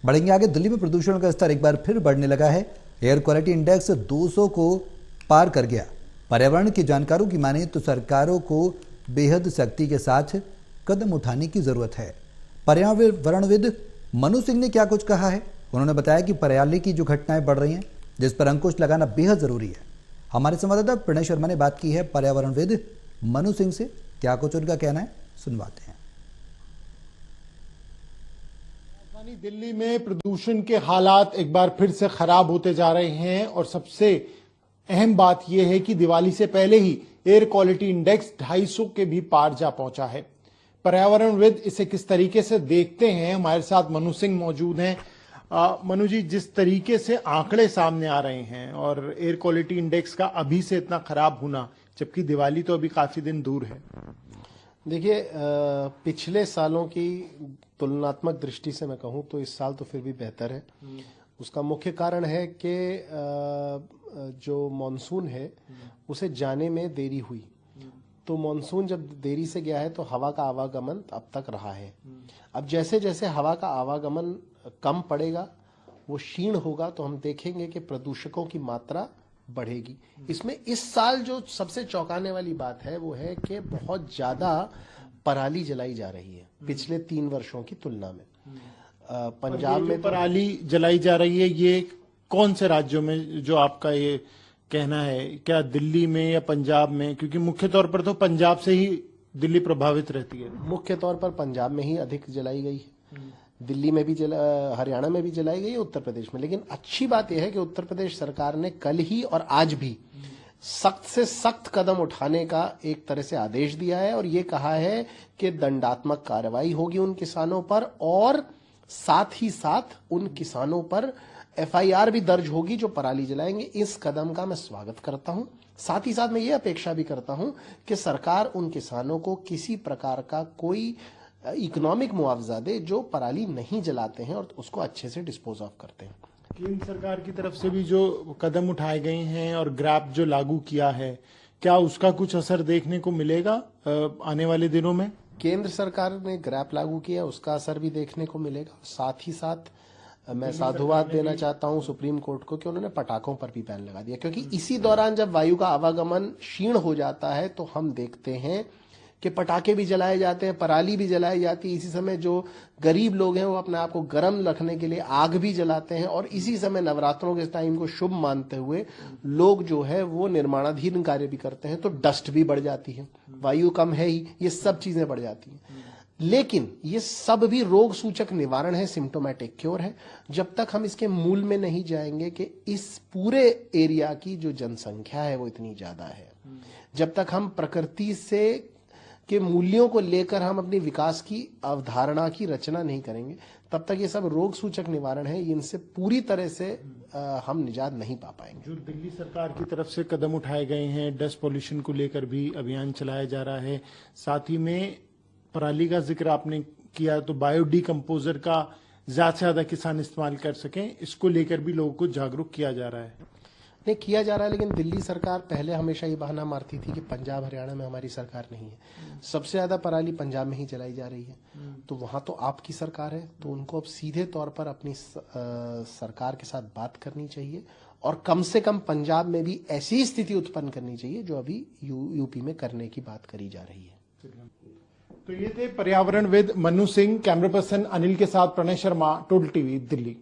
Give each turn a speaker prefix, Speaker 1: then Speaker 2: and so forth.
Speaker 1: बढ़ेंगे आगे। दिल्ली में प्रदूषण का स्तर एक बार फिर बढ़ने लगा है। एयर क्वालिटी इंडेक्स 200 को पार कर गया। पर्यावरण के जानकारों की माने तो सरकारों को बेहद सख्ती के साथ कदम उठाने की जरूरत है। पर्यावरणविद मनु सिंह ने क्या कुछ कहा है। उन्होंने बताया कि पराली की जो घटनाएं बढ़ रही हैं, जिस पर अंकुश लगाना बेहद जरूरी है। हमारे संवाददाता प्रणय शर्मा ने बात की है पर्यावरणविद मनु सिंह से। क्या कुछ उनका कहना है, सुनवाते हैं।
Speaker 2: राजधानी दिल्ली में प्रदूषण के हालात एक बार फिर से खराब होते जा रहे हैं और सबसे अहम बात यह है कि दिवाली से पहले ही एयर क्वालिटी इंडेक्स 250 के भी पार जा पहुंचा है। पर्यावरणविद इसे किस तरीके से देखते हैं, हमारे साथ मनु सिंह मौजूद हैं। मनु जी, जिस तरीके से आंकड़े सामने आ रहे हैं और एयर क्वालिटी इंडेक्स का अभी से इतना खराब होना, जबकि दिवाली तो अभी काफी दिन दूर है।
Speaker 3: देखिए, पिछले सालों की तुलनात्मक दृष्टि से मैं कहूं तो इस साल तो फिर भी बेहतर है। उसका मुख्य कारण है कि जो मॉनसून है उसे जाने में देरी हुई। तो मॉनसून जब देरी से गया है तो हवा का आवागमन अब तक रहा है। अब जैसे जैसे हवा का आवागमन कम पड़ेगा, वो क्षीण होगा, तो हम देखेंगे कि प्रदूषकों की मात्रा बढ़ेगी। इसमें इस साल जो सबसे चौंकाने वाली बात है वो है कि बहुत ज्यादा पराली जलाई जा रही है पिछले 3 वर्षों की तुलना में। पंजाब में
Speaker 2: पराली जलाई जा रही है, ये कौन से राज्यों में जो आपका ये कहना है, क्या दिल्ली में या पंजाब में? क्योंकि मुख्य तौर पर तो पंजाब से ही दिल्ली प्रभावित रहती है।
Speaker 3: मुख्य तौर पर पंजाब में ही अधिक जलाई गई है, दिल्ली में भी हरियाणा में भी जलाई गई है, उत्तर प्रदेश में। लेकिन अच्छी बात यह है कि उत्तर प्रदेश सरकार ने कल ही और आज भी सख्त से सख्त कदम उठाने का एक तरह से आदेश दिया है और ये कहा है कि दंडात्मक कार्रवाई होगी उन किसानों पर और साथ ही साथ उन किसानों पर FIR भी दर्ज होगी जो पराली जलाएंगे। इस कदम का मैं स्वागत करता हूं। साथ ही साथ मैं ये अपेक्षा भी करता हूं कि सरकार उन किसानों को किसी प्रकार का कोई इकोनॉमिक मुआवजा दे जो पराली नहीं जलाते हैं और उसको अच्छे से डिस्पोज ऑफ करते हैं।
Speaker 2: केंद्र सरकार की तरफ से भी जो कदम उठाए गए हैं और ग्रैप जो लागू किया है, क्या उसका कुछ असर देखने को मिलेगा आने वाले दिनों में?
Speaker 3: केंद्र सरकार ने ग्रैप लागू किया, उसका असर भी देखने को मिलेगा। साथ ही साथ मैं साधुवाद देना चाहता हूं सुप्रीम कोर्ट को कि उन्होंने पटाखों पर भी बैन लगा दिया, क्योंकि इसी दौरान जब वायु का आवागमन क्षीण हो जाता है तो हम देखते हैं कि पटाखे भी जलाए जाते हैं, पराली भी जलाई जाती है। इसी समय जो गरीब लोग हैं वो अपने आप को गर्म रखने के लिए आग भी जलाते हैं और इसी समय नवरात्रों के टाइम को शुभ मानते हुए लोग जो है वो निर्माणाधीन कार्य भी करते हैं, तो डस्ट भी बढ़ जाती है, वायु कम है ही, ये सब चीजें बढ़ जाती हैं। लेकिन ये सब भी रोग सूचक निवारण है, सिम्टोमेटिक क्योर है। जब तक हम इसके मूल में नहीं जाएंगे कि इस पूरे एरिया की जो जनसंख्या है वो इतनी ज्यादा है, जब तक हम प्रकृति से के मूल्यों को लेकर हम अपनी विकास की अवधारणा की रचना नहीं करेंगे, तब तक ये सब रोग सूचक निवारण है, इनसे पूरी तरह से हम निजात नहीं पा पाएंगे।
Speaker 2: जो दिल्ली सरकार की तरफ से कदम उठाए गए हैं, डस्ट पॉल्यूशन को लेकर भी अभियान चलाया जा रहा है, साथ ही में पराली का जिक्र आपने किया, तो बायो डिकम्पोजर का ज्यादा से ज्यादा किसान इस्तेमाल कर सकें, इसको लेकर भी लोगों को जागरूक किया जा रहा है।
Speaker 3: नहीं किया जा रहा है, लेकिन दिल्ली सरकार पहले हमेशा ये बहाना मारती थी कि पंजाब हरियाणा में हमारी सरकार नहीं है। सबसे ज्यादा पराली पंजाब में ही जलाई जा रही है, तो वहां तो आपकी सरकार है, तो उनको अब सीधे तौर पर अपनी सरकार के साथ बात करनी चाहिए और कम से कम पंजाब में भी ऐसी स्थिति उत्पन्न करनी चाहिए जो अभी यूपी में करने की बात करी जा रही है।
Speaker 2: तो ये थे पर्यावरणविद मनु सिंह। कैमरा पर्सन अनिल के साथ प्रणय शर्मा, टोटल टीवी, दिल्ली।